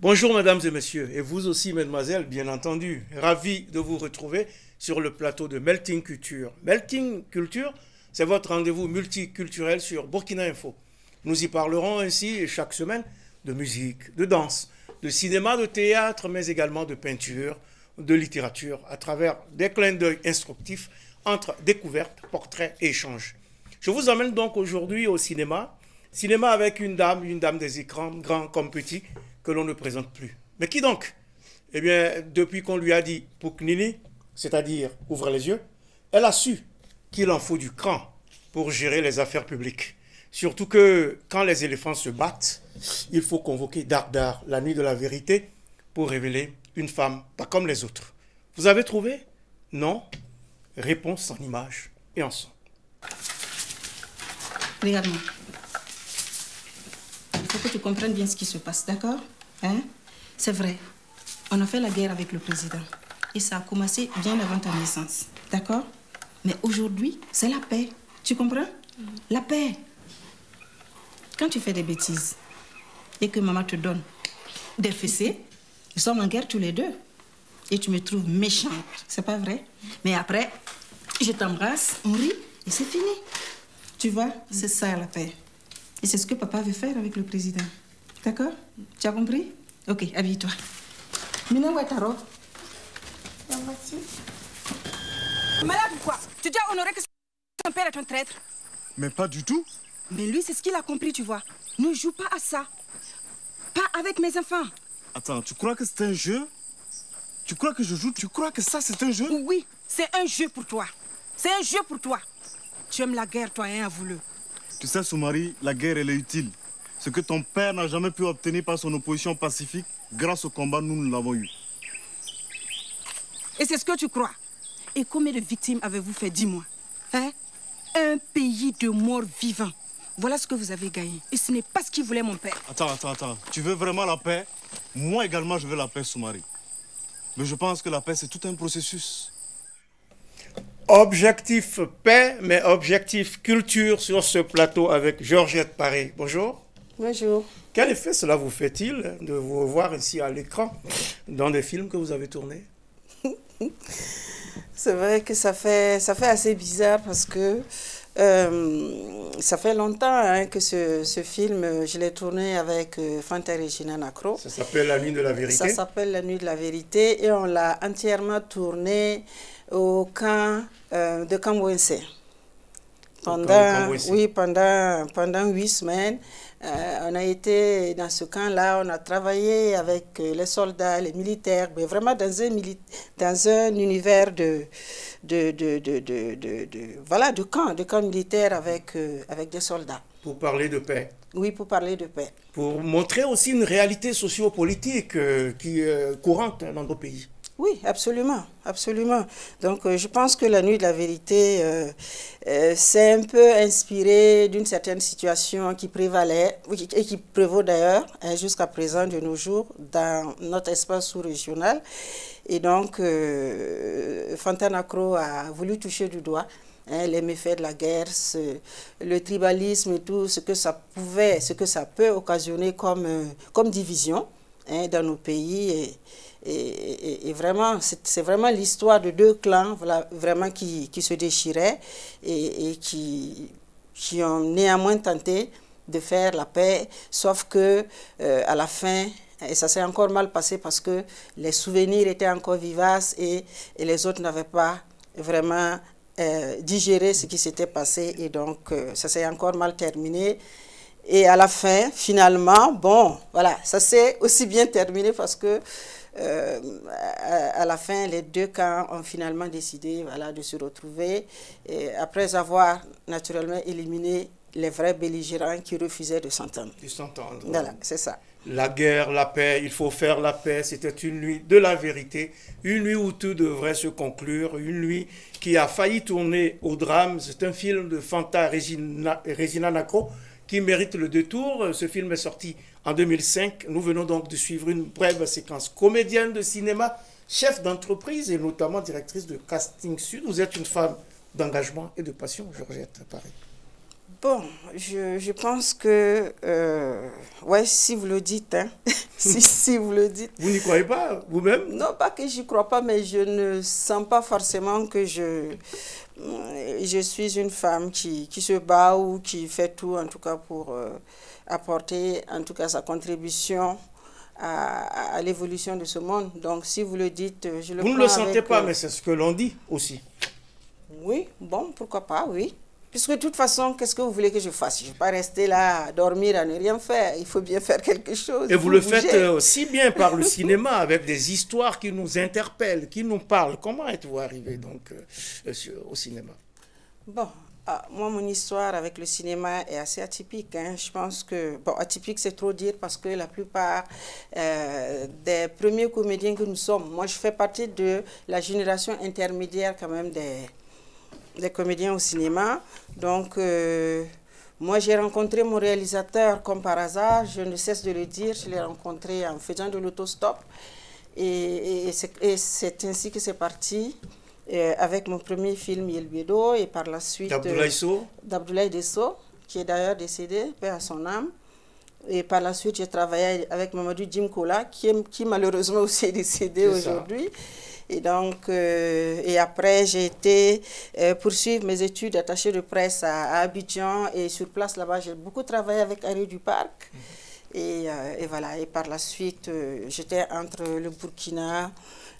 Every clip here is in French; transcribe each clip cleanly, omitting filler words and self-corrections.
Bonjour mesdames et messieurs, et vous aussi mesdemoiselles, bien entendu. Ravi de vous retrouver sur le plateau de Melting Culture. Melting Culture, c'est votre rendez-vous multiculturel sur Burkina Info. Nous y parlerons ainsi chaque semaine de musique, de danse, de cinéma, de théâtre, mais également de peinture, de littérature, à travers des clins d'œil instructifs entre découvertes, portraits et échanges. Je vous emmène donc aujourd'hui au cinéma. Cinéma avec une dame des écrans, grand comme petit, que l'on ne présente plus. Mais qui donc? Eh bien, depuis qu'on lui a dit Pouknini, c'est-à-dire ouvre les yeux, elle a su qu'il en faut du cran pour gérer les affaires publiques. Surtout que quand les éléphants se battent, il faut convoquer Dardar, la nuit de la vérité, pour révéler une femme pas comme les autres. Vous avez trouvé? Non? Réponse en images et en son. Regarde-moi. Il faut que tu comprennes bien ce qui se passe, d'accord? Hein? C'est vrai. On a fait la guerre avec le président. Et ça a commencé bien avant ta naissance. D'accord? Mais aujourd'hui, c'est la paix. Tu comprends? La paix. Quand tu fais des bêtises et que maman te donne des fessées, nous sommes en guerre tous les deux. Et tu me trouves méchante. C'est pas vrai? Mais après, je t'embrasse, on rit et c'est fini. Tu vois, c'est ça la paix. Et c'est ce que papa veut faire avec le président. D'accord? Tu as compris? Ok, habille-toi. Mina, où est ta robe? La voici. Malade ou quoi? Tu dois honorer que son père est un traître. Mais pas du tout. Mais lui, c'est ce qu'il a compris, tu vois. Ne joue pas à ça. Pas avec mes enfants. Attends, tu crois que c'est un jeu? Tu crois que je joue? Tu crois que ça, c'est un jeu? Oui, c'est un jeu pour toi. C'est un jeu pour toi. Tu aimes la guerre, toi, hein, avoue-le. Tu sais, Soumari, la guerre, elle est utile. Ce que ton père n'a jamais pu obtenir par son opposition pacifique, grâce au combat, nous l'avons eu. Et c'est ce que tu crois. Et combien de victimes avez-vous fait, dis-moi? Hein? Un pays de morts vivants. Voilà ce que vous avez gagné. Et ce n'est pas ce qu'il voulait mon père. Attends. Tu veux vraiment la paix? Moi également, je veux la paix, Soumari. Mais je pense que la paix, c'est tout un processus. Objectif paix, mais objectif culture sur ce plateau avec Georgette Paré. Bonjour. Bonjour. Quel effet cela vous fait-il de vous voir ici à l'écran dans des films que vous avez tournés? C'est vrai que ça fait assez bizarre parce que ça fait longtemps hein, que ce film, je l'ai tourné avec Fanta Regina Nakro. Ça s'appelle La Nuit de la Vérité. Ça s'appelle La Nuit de la Vérité et on l'a entièrement tourné au camp de Cambouense. Pendant 8 semaines, on a été dans ce camp-là, on a travaillé avec les soldats, les militaires, mais vraiment dans un univers de camp militaire avec des soldats. Pour parler de paix. Oui, pour parler de paix. Pour montrer aussi une réalité socio-politique qui est courante dans nos pays. Oui, absolument. Donc, je pense que La Nuit de la Vérité s'est un peu inspiré d'une certaine situation qui prévalait, et qui prévaut d'ailleurs jusqu'à présent de nos jours dans notre espace sous-régional. Et donc, Fanta Nakro a voulu toucher du doigt les méfaits de la guerre, le tribalisme et tout, ce que ça peut occasionner comme division dans nos pays. Et vraiment, c'est vraiment l'histoire de deux clans voilà, vraiment qui se déchiraient et qui ont néanmoins tenté de faire la paix, sauf que à la fin, et ça s'est encore mal passé parce que les souvenirs étaient encore vivaces et les autres n'avaient pas vraiment digéré ce qui s'était passé et donc ça s'est encore mal terminé. Et à la fin, finalement, bon, voilà, ça s'est aussi bien terminé parce que à la fin, les deux camps ont finalement décidé voilà, de se retrouver et après avoir naturellement éliminé les vrais belligérants qui refusaient de s'entendre. Voilà, c'est ça. La guerre, la paix, il faut faire la paix. C'était une nuit de la vérité, une nuit où tout devrait se conclure, une nuit qui a failli tourner au drame. C'est un film de Fanta Regina Nakro qui mérite le détour. Ce film est sorti en 2005. Nous venons donc de suivre une brève séquence. Comédienne de cinéma, chef d'entreprise et notamment directrice de Casting Sud. Vous êtes une femme d'engagement et de passion, Georgette Paré. Bon, je pense que, ouais, si vous le dites, hein, si vous le dites. Vous n'y croyez pas, vous-même? Non, pas que j'y crois pas, mais je ne sens pas forcément que je suis une femme qui se bat ou qui fait tout, en tout cas, pour apporter, en tout cas, sa contribution à l'évolution de ce monde. Donc, si vous le dites, je le prends. Vous ne le sentez pas, mais c'est ce que l'on dit aussi. Oui, bon, pourquoi pas, oui. Puisque de toute façon, qu'est-ce que vous voulez que je fasse? Je ne vais pas rester là à dormir, à ne rien faire. Il faut bien faire quelque chose. Et vous le faites si bien par le cinéma, avec des histoires qui nous interpellent, qui nous parlent. Comment êtes-vous arrivé donc au cinéma? Bon, moi, mon histoire avec le cinéma est assez atypique. Hein. Je pense que, bon, atypique, c'est trop dire parce que la plupart des premiers comédiens que nous sommes, moi, je fais partie de la génération intermédiaire quand même des comédiens au cinéma. Donc, moi, j'ai rencontré mon réalisateur comme par hasard. Je ne cesse de le dire. Je l'ai rencontré en faisant de l'autostop. Et c'est ainsi que c'est parti avec mon premier film, Yelbedo, et par la suite... D'Abdoulaye Desso, qui est d'ailleurs décédé, paix à son âme. Et par la suite, j'ai travaillé avec Mamadou Djimkola, qui malheureusement aussi est décédé aujourd'hui. Et donc, et après, j'ai été poursuivre mes études d'attaché de presse à Abidjan. Et sur place, là-bas, j'ai beaucoup travaillé avec Henri Duparc. Et voilà, et par la suite, j'étais entre le Burkina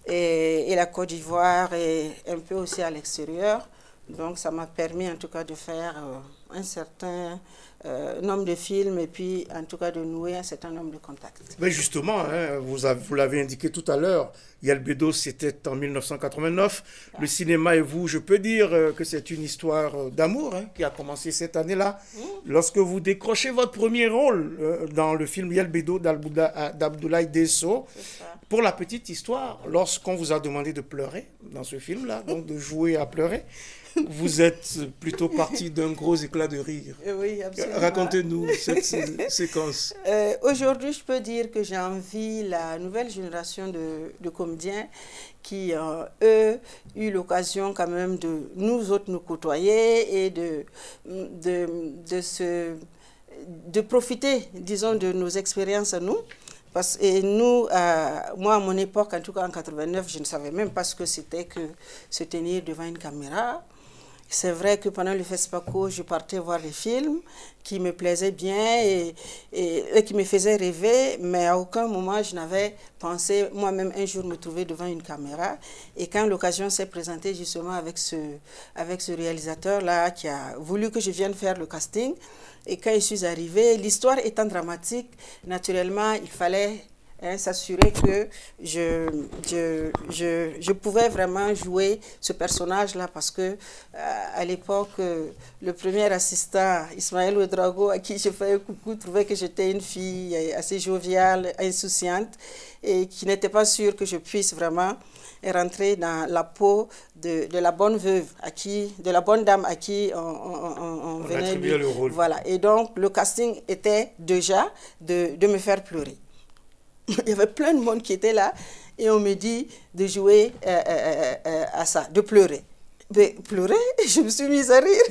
et la Côte d'Ivoire et un peu aussi à l'extérieur. Donc, ça m'a permis en tout cas de faire un certain nombre de films et puis en tout cas de nouer un certain nombre de contacts. Mais justement, hein, vous l'avez indiqué tout à l'heure, Yelbedo, c'était en 1989. Ah. Le cinéma et vous, je peux dire que c'est une histoire d'amour qui a commencé cette année-là. Lorsque vous décrochez votre premier rôle dans le film Yelbedo d'Abdoulaye Desso, pour la petite histoire, lorsqu'on vous a demandé de pleurer dans ce film-là, donc de jouer à pleurer, vous êtes plutôt parti d'un gros éclat de rire. Oui, absolument. Racontez-nous cette séquence. Aujourd'hui, je peux dire que j'envie la nouvelle génération de comédiens qui, eux, eu l'occasion quand même de nous autres nous côtoyer et de profiter, disons, de nos expériences à nous. Et nous, moi, à mon époque, en tout cas en 89, je ne savais même pas ce que c'était que se tenir devant une caméra. C'est vrai que pendant le FESPACO, je partais voir des films qui me plaisaient bien et qui me faisaient rêver, mais à aucun moment je n'avais pensé moi-même un jour me trouver devant une caméra. Et quand l'occasion s'est présentée justement avec ce réalisateur-là qui a voulu que je vienne faire le casting, et quand je suis arrivée, l'histoire étant dramatique, naturellement, il fallait s'assurer que je pouvais vraiment jouer ce personnage-là parce que à l'époque, le premier assistant, Ismaël Ouedraogo, à qui je fais un coucou, trouvait que j'étais une fille assez joviale, insouciante et qui n'était pas sûre que je puisse vraiment rentrer dans la peau de la bonne veuve, de la bonne dame à qui on venait lui. Le rôle. Voilà. Et donc, le casting était déjà de me faire pleurer. Il y avait plein de monde qui était là et on me dit de jouer à ça, de pleurer. Mais pleurer, je me suis mise à rire.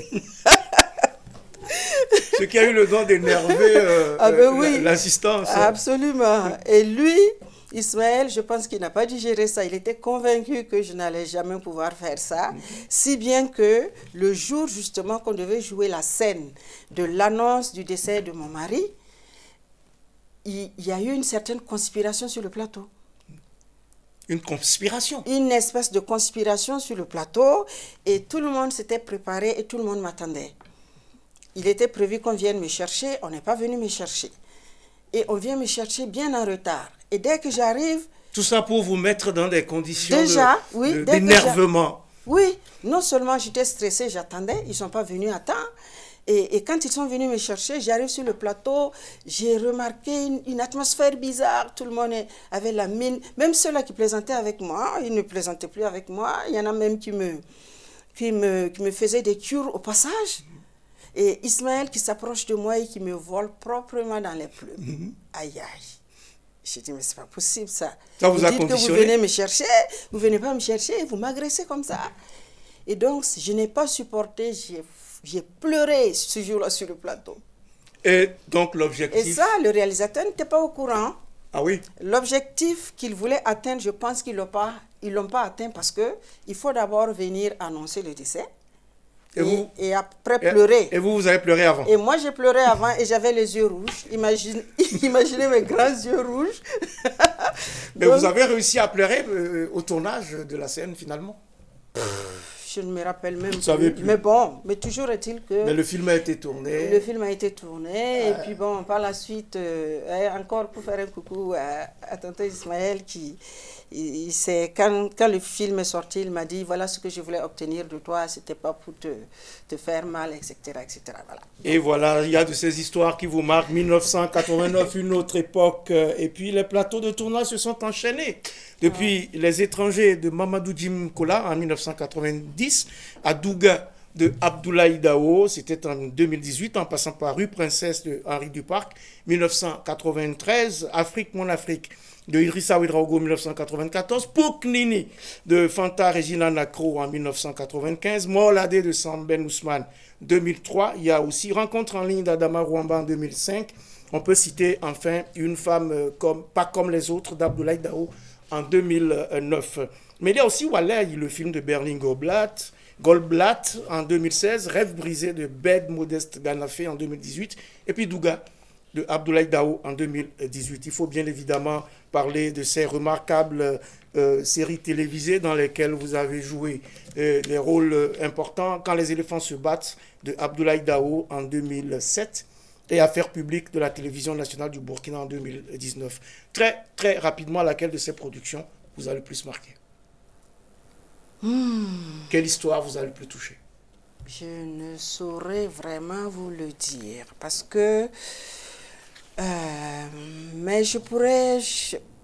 Ce qui a eu le don d'énerver l'assistance. Absolument. Et lui, Ismaël, je pense qu'il n'a pas digéré ça. Il était convaincu que je n'allais jamais pouvoir faire ça. Si bien que le jour justement qu'on devait jouer la scène de l'annonce du décès de mon mari, il y a eu une certaine conspiration sur le plateau. Une conspiration? Une espèce de conspiration sur le plateau et tout le monde s'était préparé et tout le monde m'attendait. Il était prévu qu'on vienne me chercher, on n'est pas venu me chercher. Et on vient me chercher bien en retard. Et dès que j'arrive... Tout ça pour vous mettre dans des conditions d'énervement. Oui, non seulement j'étais stressée, j'attendais, ils ne sont pas venus à temps. Et quand ils sont venus me chercher, j'arrive sur le plateau, j'ai remarqué une atmosphère bizarre. Tout le monde avait la mine. Même ceux-là qui plaisantaient avec moi, ils ne plaisantaient plus avec moi. Il y en a même qui me faisaient des cures au passage. Et Ismaël qui s'approche de moi et qui me vole proprement dans les plumes. Aïe, aïe. J'ai dit, mais c'est pas possible ça. Ça vous a dites conditionné? Que vous venez me chercher, vous venez pas me chercher, vous m'agressez comme ça. Et donc, je n'ai pas supporté, J'ai pleuré ce jour-là sur le plateau. Et donc Et l'objectif... ça, le réalisateur n'était pas au courant. Ah oui? L'objectif qu'il voulait atteindre, je pense qu'ils l'ont pas atteint parce qu'il faut d'abord venir annoncer le décès et après pleurer. Et vous avez pleuré avant? Et moi, j'ai pleuré avant et j'avais les yeux rouges. Imaginez mes grands yeux rouges. Mais Donc, vous avez réussi à pleurer au tournage de la scène finalement? je ne me rappelle même savez plus. plus. Mais bon, mais toujours est-il que... Mais le film a été tourné. Le film a été tourné et puis bon, par la suite, encore pour faire un coucou à tonton Ismaël qui, quand le film est sorti, il m'a dit voilà ce que je voulais obtenir de toi, c'était pas pour te faire mal, etc., etc. Voilà. Et voilà, il y a de ces histoires qui vous marquent. 1989, une autre époque. Et puis les plateaux de tournage se sont enchaînés. Depuis Les Étrangers de Mamadou Jim Kola en 1990 à Douga de Abdoulaye Dao, c'était en 2018, en passant par Rue Princesse de Henri Duparc, 1993, Afrique, mon Afrique de Idrissa Ouedraogo, 1994, Pouknini de Fanta Regina Nakro en 1995, Morladé de Sam Ben Ousmane, 2003. Il y a aussi Rencontre en ligne d'Adama Rwamba en 2005. On peut citer enfin Une femme pas comme les autres d'Abdoulaye Dao en 2009. Mais il y a aussi Walay, le film de Berlin Goldblatt en 2016, Rêve brisé de Bed Modeste Ganafé en 2018, et puis Douga de Abdoulaye Dao en 2018. Il faut bien évidemment parler de ces remarquables séries télévisées dans lesquelles vous avez joué des rôles importants. Quand les éléphants se battent de Abdoulaye Dao en 2007 et Affaires publiques de la télévision nationale du Burkina en 2019. Très, très rapidement, laquelle de ces productions vous a le plus marqué? Quelle histoire vous a le plus touché? Je ne saurais vraiment vous le dire parce que... mais je pourrais...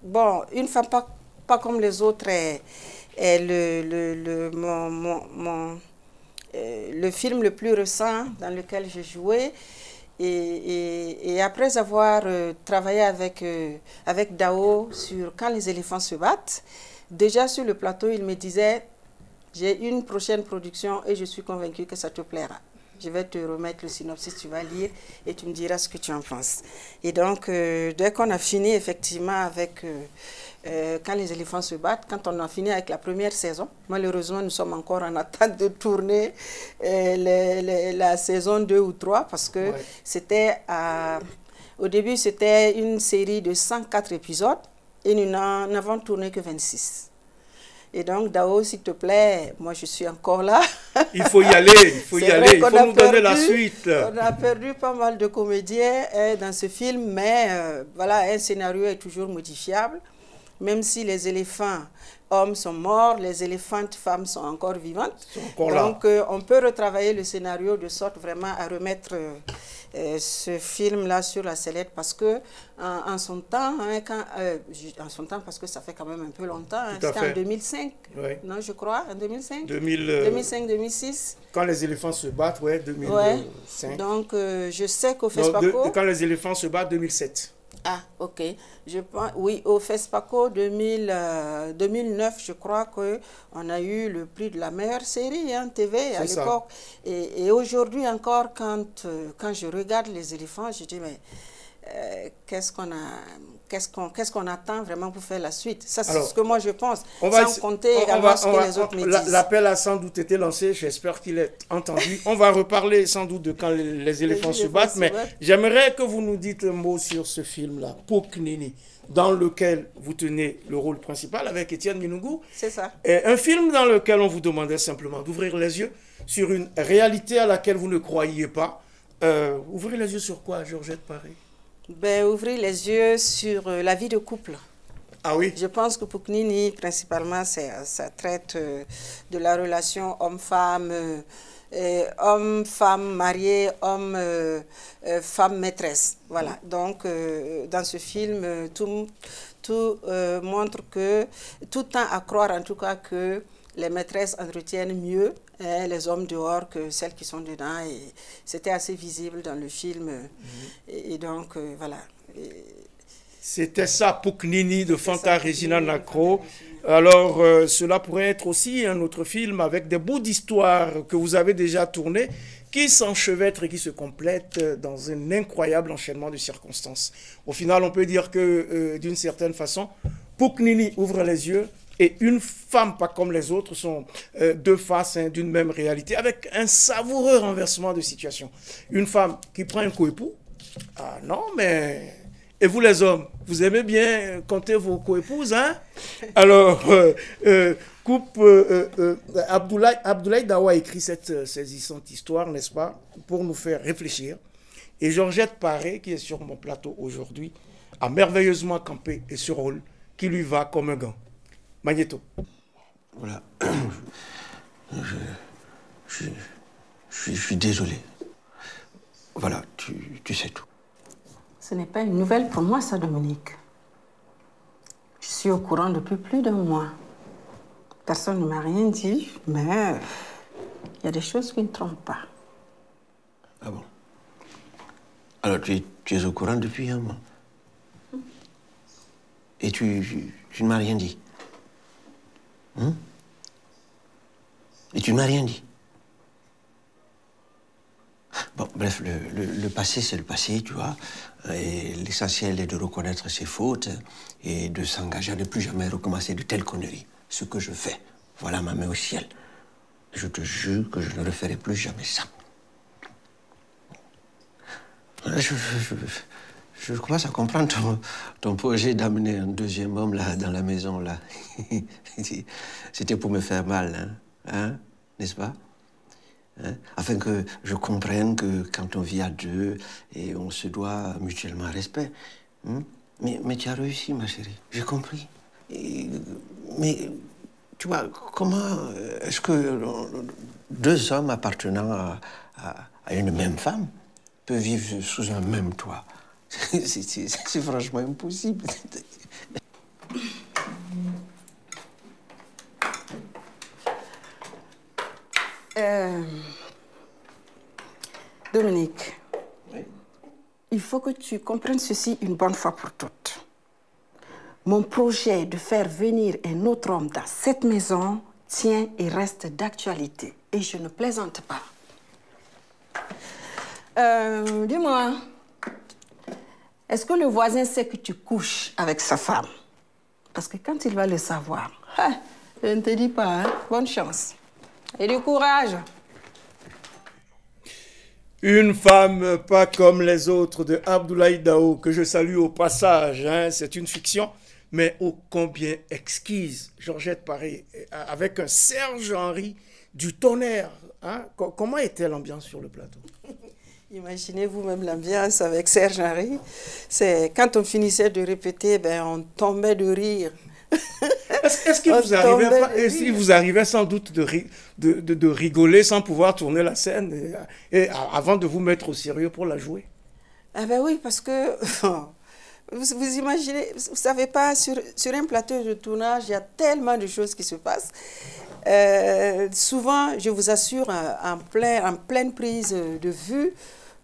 bon, Une femme pas comme les autres est le film le plus récent dans lequel j'ai joué. Et après avoir travaillé avec Dao sur Quand les éléphants se battent, déjà sur le plateau, il me disait « J'ai une prochaine production et je suis convaincue que ça te plaira. Je vais te remettre le synopsis, tu vas lire et tu me diras ce que tu en penses. » Et donc, dès qu'on a fini effectivement avec Quand les éléphants se battent, quand on a fini avec la première saison, malheureusement, nous sommes encore en attente de tourner la saison 2 ou 3 parce que c'était au début, c'était une série de 104 épisodes et nous n'en avons tourné que 26. Et donc, Dao, s'il te plaît, moi je suis encore là. Il faut y aller, il faut nous donner la suite. On a perdu pas mal de comédiens dans ce film, mais voilà, un scénario est toujours modifiable. Même si les éléphants hommes sont morts, les éléphantes femmes sont encore vivantes. Donc, on peut retravailler le scénario de sorte vraiment à remettre ce film-là sur la sellette parce que en son temps, en son temps parce que ça fait quand même un peu longtemps, c'était en 2005, non, je crois, en 2005 2005-2006. Quand les éléphants se battent, 2005. Donc, je sais qu'au FESPACO... Quand les éléphants se battent, 2007. Ah, ok. Je pense, oui, au FESPACO 2009, je crois qu'on a eu le prix de la meilleure série TV à l'époque. Et aujourd'hui encore, quand je regarde les éléphants, je dis, mais qu'est-ce qu'on attend vraiment pour faire la suite? Ça, c'est ce que moi je pense, sans compter également ce que les autres me disent. L'appel a sans doute été lancé, j'espère qu'il est entendu. On va reparler sans doute de Quand les éléphants se battent, mais j'aimerais que vous nous dites un mot sur ce film-là, Pouknini, dans lequel vous tenez le rôle principal avec Étienne Minougou. C'est ça. Et un film dans lequel on vous demandait simplement d'ouvrir les yeux sur une réalité à laquelle vous ne croyiez pas. Ouvrir les yeux sur quoi, Georgette Paré? Ouvrir les yeux sur la vie de couple. Ah oui? Je pense que Pouknini, principalement, ça traite de la relation homme-femme, homme-femme marié, homme-femme maîtresse. Voilà. Donc, dans ce film, tout montre que, tout tend à croire en tout cas que les maîtresses entretiennent mieux les hommes dehors que celles qui sont dedans. Et c'était assez visible dans le film. Et donc, voilà. C'était ça, Pouknini de Fanta Regina Nakro. Alors, cela pourrait être aussi un autre film avec des bouts d'histoire que vous avez déjà tourné qui s'enchevêtrent et qui se complètent dans un incroyable enchaînement de circonstances. Au final, on peut dire que, d'une certaine façon, Pouknini ouvre les yeux et une femme pas comme les autres sont deux faces d'une même réalité, avec un savoureux renversement de situation. Une femme qui prend un coépoux, ah non, mais... Et vous les hommes, vous aimez bien compter vos coépouses, hein? Alors, Abdoulaye Dawa a écrit cette saisissante histoire, n'est-ce pas, pour nous faire réfléchir. Et Georgette Paré, qui est sur mon plateau aujourd'hui, a merveilleusement campé et ce rôle qui lui va comme un gant. Magnéto. Voilà. Je suis désolé. Voilà, tu sais tout. Ce n'est pas une nouvelle pour moi, ça, Dominique. Je suis au courant depuis plus d'un mois. Personne ne m'a rien dit, mais il y a des choses qui ne trompent pas. Ah bon? Alors, tu es au courant depuis un mois? Et tu ne m'as rien dit? Et tu ne m'as rien dit? Bon, bref, le passé, c'est le passé, tu vois. Et l'essentiel est de reconnaître ses fautes et de s'engager à ne plus jamais recommencer de telles conneries. Ce que je fais, voilà ma main au ciel. Je te jure que je ne referai plus jamais ça. Je commence à comprendre ton projet d'amener un deuxième homme là, dans la maison, là. C'était pour me faire mal, hein? N'est-ce pas? Hein? Afin que je comprenne que quand on vit à deux, et on se doit mutuellement respect. Hein? Mais tu as réussi, ma chérie. J'ai compris. Mais, tu vois, comment est-ce que deux hommes appartenant à une même femme peuvent vivre sous un même toit? C'est franchement impossible. Dominique, Oui. il faut que tu comprennes ceci une bonne fois pour toutes. Mon projet de faire venir un autre homme dans cette maison tient et reste d'actualité. Et je ne plaisante pas. Dis-moi, est-ce que le voisin sait que tu couches avec sa femme? Parce que quand il va le savoir, je ne te dis pas, hein? Bonne chance. Et du courage. Une femme pas comme les autres de Abdoulaye Dawa, que je salue au passage, hein, c'est une fiction, mais ô combien exquise. Georgette Paré, avec un Serge Henry du tonnerre. Hein. Comment était l'ambiance sur le plateau? Imaginez vous-même l'ambiance avec Serge Henry. C'est quand on finissait de répéter, ben, on tombait de rire. Est-ce qu'il vous arrivait sans doute de rigoler sans pouvoir tourner la scène et avant de vous mettre au sérieux pour la jouer? Ah ben oui, parce que vous imaginez, vous savez pas, sur un plateau de tournage, il y a tellement de choses qui se passent. Souvent, je vous assure, en pleine prise de vue,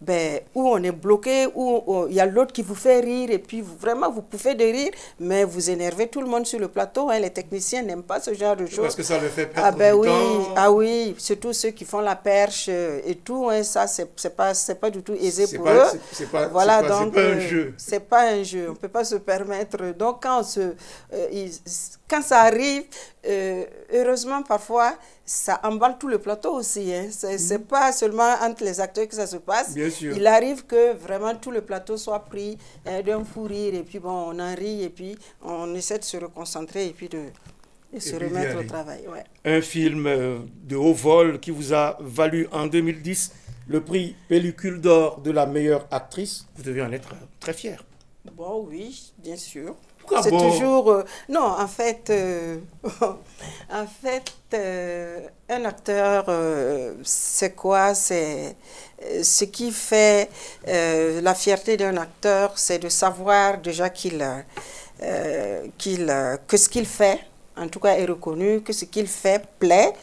ben, où on est bloqué, où il y a l'autre qui vous fait rire, et puis vraiment vous pouffez de rire, mais vous énervez tout le monde sur le plateau. Hein, les techniciens n'aiment pas ce genre de choses. Parce que ça le fait perdre du temps. Ah oui, surtout ceux qui font la perche et tout, hein, ça c'est pas du tout aisé pour eux. C'est pas un jeu. C'est pas un jeu, on ne peut pas se permettre. Donc quand ça arrive, heureusement parfois, ça emballe tout le plateau aussi. Hein. C'est pas seulement entre les acteurs que ça se passe. Bien sûr. Il arrive que vraiment tout le plateau soit pris d'un fou rire et puis bon, on en rit et puis on essaie de se reconcentrer et puis de se remettre au travail. Ouais. Un film de haut vol qui vous a valu en 2010 le prix Pellicule d'or de la meilleure actrice. Vous devez en être très fier. Bon, oui, bien sûr. Ah c'est bon? toujours... non, en fait, un acteur, c'est quoi? C'est ce qui fait la fierté d'un acteur, c'est de savoir déjà que ce qu'il fait, en tout cas, est reconnu, que ce qu'il fait plaît.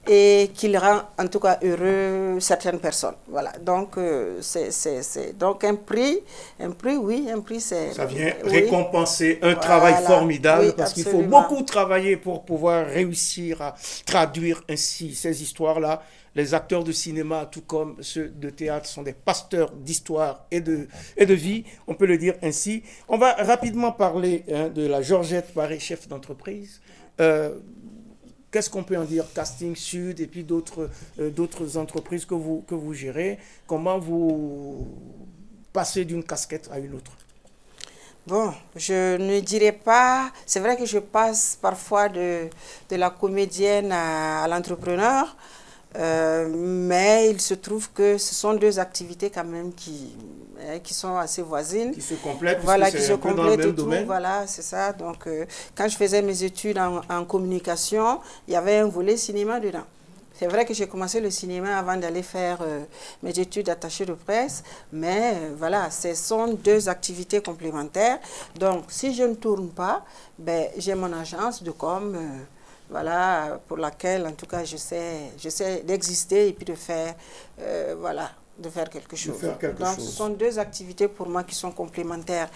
et qu'il rend en tout cas heureux certaines personnes. Voilà, donc c'est donc un prix, oui, un prix c'est... Ça vient oui, récompenser un travail formidable, oui, parce qu'il faut absolument. beaucoup travailler pour pouvoir réussir à traduire ainsi ces histoires-là. Les acteurs de cinéma, tout comme ceux de théâtre, sont des pasteurs d'histoire et de vie, on peut le dire ainsi. On va rapidement parler de la Georgette Paré, chef d'entreprise. Qu'est-ce qu'on peut en dire? Casting Sud et puis d'autres entreprises que vous gérez. Comment vous passez d'une casquette à une autre? Bon, je ne dirais pas... C'est vrai que je passe parfois de la comédienne à l'entrepreneur, mais il se trouve que ce sont deux activités quand même qui sont assez voisines. Qui se complètent, voilà, qui se complètent complètent dans le même tout, domaine. voilà, c'est ça. Donc, quand je faisais mes études en communication, il y avait un volet cinéma dedans. C'est vrai que j'ai commencé le cinéma avant d'aller faire mes études d'attaché de presse, mais voilà, ce sont deux activités complémentaires. Donc, si je ne tourne pas, ben, j'ai mon agence de com, voilà, pour laquelle, en tout cas, j'essaie d'exister et puis de faire, voilà, de faire quelque chose. Donc, ce sont deux activités pour moi qui sont complémentaires.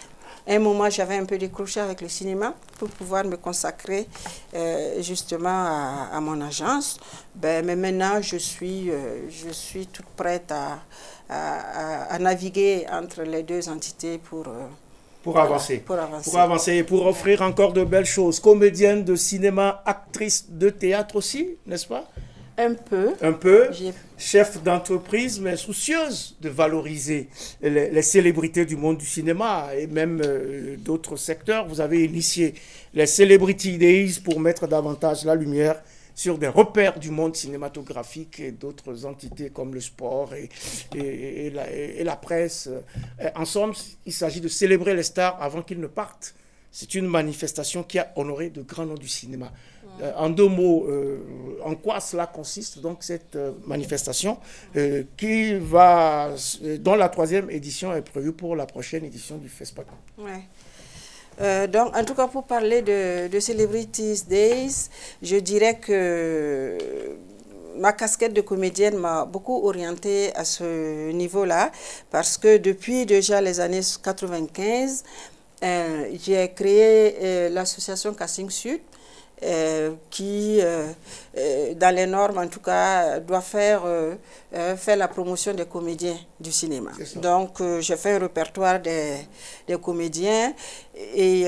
À un moment, j'avais un peu décroché avec le cinéma pour pouvoir me consacrer justement à mon agence. Ben, mais maintenant, je suis toute prête à naviguer entre les deux entités pour avancer. Pour avancer et pour offrir encore de belles choses. Comédienne de cinéma, actrice de théâtre aussi, n'est-ce pas? Un peu. Un peu. Chef d'entreprise, mais soucieuse de valoriser les célébrités du monde du cinéma et même d'autres secteurs. Vous avez initié les Celebrity Days pour mettre davantage la lumière sur des repères du monde cinématographique et d'autres entités comme le sport et la presse. En somme, il s'agit de célébrer les stars avant qu'ils ne partent. C'est une manifestation qui a honoré de grands noms du cinéma. En deux mots, en quoi cela consiste, donc, cette manifestation dont la 3e édition est prévue pour la prochaine édition du FESPACO. Ouais. Donc, en tout cas, pour parler de Celebrities Days, je dirais que ma casquette de comédienne m'a beaucoup orientée à ce niveau-là, parce que depuis déjà les années 95, j'ai créé l'association Casting Sud, qui, dans les normes en tout cas, doit faire la promotion des comédiens du cinéma. Donc, j'ai fait un répertoire des comédiens et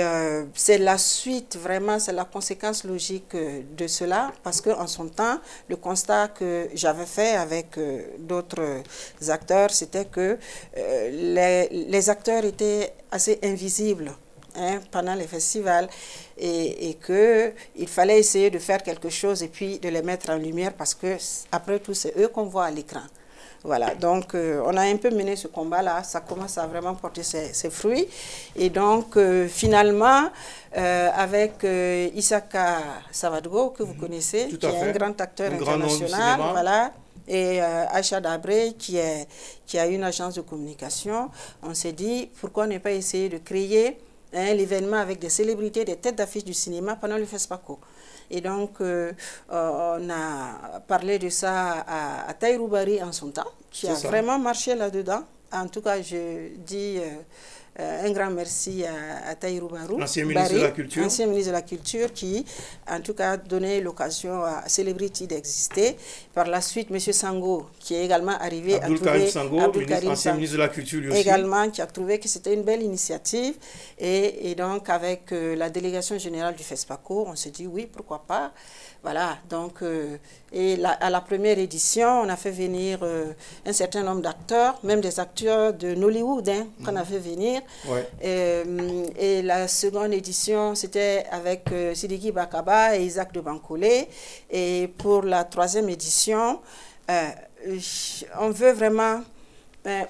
c'est la suite, vraiment, c'est la conséquence logique de cela, parce qu'en son temps, le constat que j'avais fait avec d'autres acteurs, c'était que les acteurs étaient assez invisibles pendant les festivals et qu'il fallait essayer de faire quelque chose et puis de les mettre en lumière parce que après tout c'est eux qu'on voit à l'écran. Voilà, donc on a un peu mené ce combat-là, ça commence à vraiment porter ses fruits et donc finalement avec Isaka Savadgo que vous connaissez, qui est un grand acteur international, voilà, et Aïcha Dabré qui a une agence de communication, on s'est dit pourquoi ne pas essayer de créer l'événement avec des célébrités, des têtes d'affiche du cinéma pendant le FESPACO. Et donc, on a parlé de ça à Tahirou Barry en son temps, qui a vraiment marché là-dedans. En tout cas, je dis un grand merci à Tahirou Barry, ancien ministre de la Culture. Ancien ministre de la Culture, qui, en tout cas, a donné l'occasion à Celebrity d'exister. Par la suite, M. Sango, qui est également arrivé à trouver... Ancien ministre de la Culture, lui aussi. Également, qui a trouvé que c'était une belle initiative. Et donc, avec la délégation générale du FESPACO, on s'est dit, oui, pourquoi pas. Voilà, donc, à la première édition, on a fait venir un certain nombre d'acteurs, même des acteurs de Nollywood, qu'on a fait venir. Ouais. Et la seconde édition, c'était avec Sidiki Bakaba et Isaac de Bancolé. Et pour la 3e édition, on veut vraiment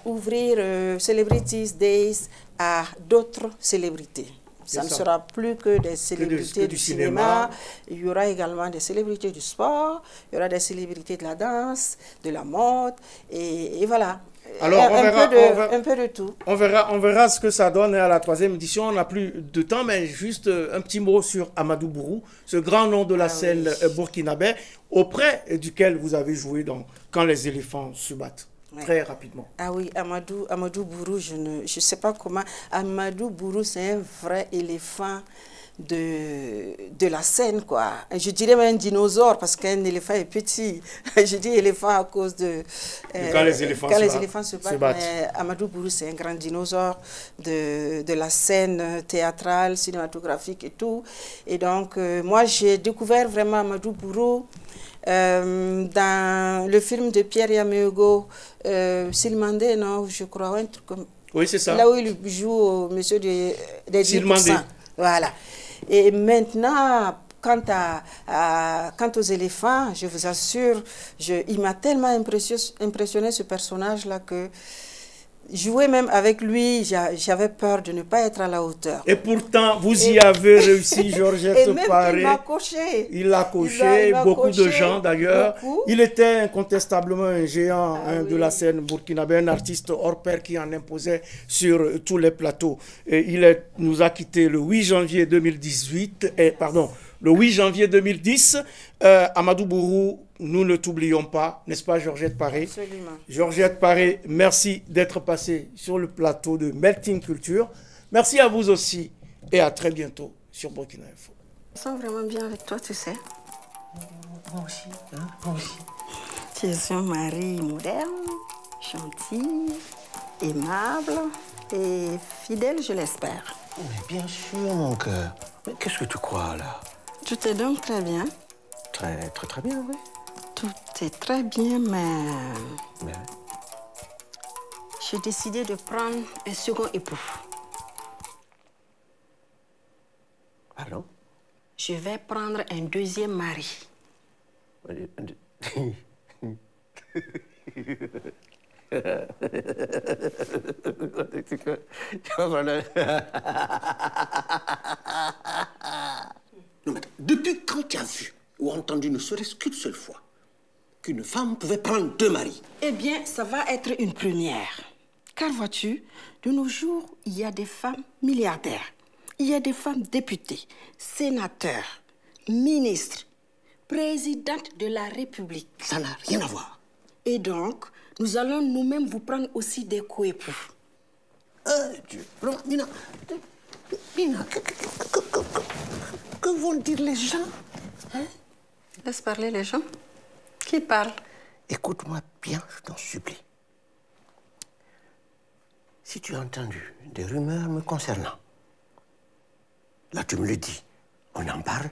ouvrir Celebrities Days à d'autres célébrités. Ça ne sera plus que des célébrités du cinéma. Il y aura également des célébrités du sport, il y aura des célébrités de la danse, de la mode, et voilà. Alors, un peu de tout. On verra ce que ça donne à la 3e édition. On n'a plus de temps, mais juste un petit mot sur Amadou Bourou, ce grand nom de la scène burkinabé, auprès duquel vous avez joué dans Quand les éléphants se battent. Très rapidement. Ah oui, Amadou Bourou, je ne sais pas comment. Amadou Bourou, c'est un vrai éléphant de la scène, quoi. Je dirais même un dinosaure, parce qu'un éléphant est petit. Je dis éléphant à cause de quand les éléphants se battent. Mais Amadou Bourou, c'est un grand dinosaure de la scène théâtrale, cinématographique et tout. Et donc, moi, j'ai découvert vraiment Amadou Bourou dans le film de Pierre Yaméogo, Silmandé, non, je crois, un truc comme... Oui, c'est ça. Là où il joue au monsieur des 10%. Voilà. Et maintenant, quant aux éléphants, je vous assure, il m'a tellement impressionné ce personnage-là que jouer même avec lui, j'avais peur de ne pas être à la hauteur. Et pourtant, vous y avez réussi, Georgette Paré. Il m'a coché. Il l'a coché, beaucoup de gens d'ailleurs. Il était incontestablement un géant de la scène burkinabé, un artiste hors pair qui en imposait sur tous les plateaux. Et nous a quittés le 8 janvier 2018, le 8 janvier 2010. Amadou Bourou, nous ne t'oublions pas, n'est-ce pas, Georgette Paré? Absolument. Georgette Paré, merci d'être passée sur le plateau de Melting Culture. Merci à vous aussi et à très bientôt sur Burkina Info. Je me sens vraiment bien avec toi, tu sais. Moi aussi, hein? Moi aussi. Tu es un mari moderne, gentil, aimable et fidèle, je l'espère. Mais bien sûr, mon cœur. Mais qu'est-ce que tu crois, là? Tout est donc très bien. Très, très, très bien, oui. Tout est très bien, mais... Mais... J'ai décidé de prendre un second époux. Pardon? Je vais prendre un deuxième mari. Non, mais depuis quand tu as vu ou entendu ne serait-ce qu'une seule fois qu'une femme pouvait prendre 2 maris? Eh bien, ça va être une première. Car vois-tu, de nos jours, il y a des femmes milliardaires, il y a des femmes députées, sénateurs, ministres, présidentes de la République. Ça n'a rien à voir. Et donc, nous allons nous-mêmes vous prendre aussi des coépoux. Mina, que vont dire les gens, hein? Laisse parler les gens. Qui parle? Écoute-moi bien, je t'en supplie. Si tu as entendu des rumeurs me concernant, là tu me le dis, on en parle,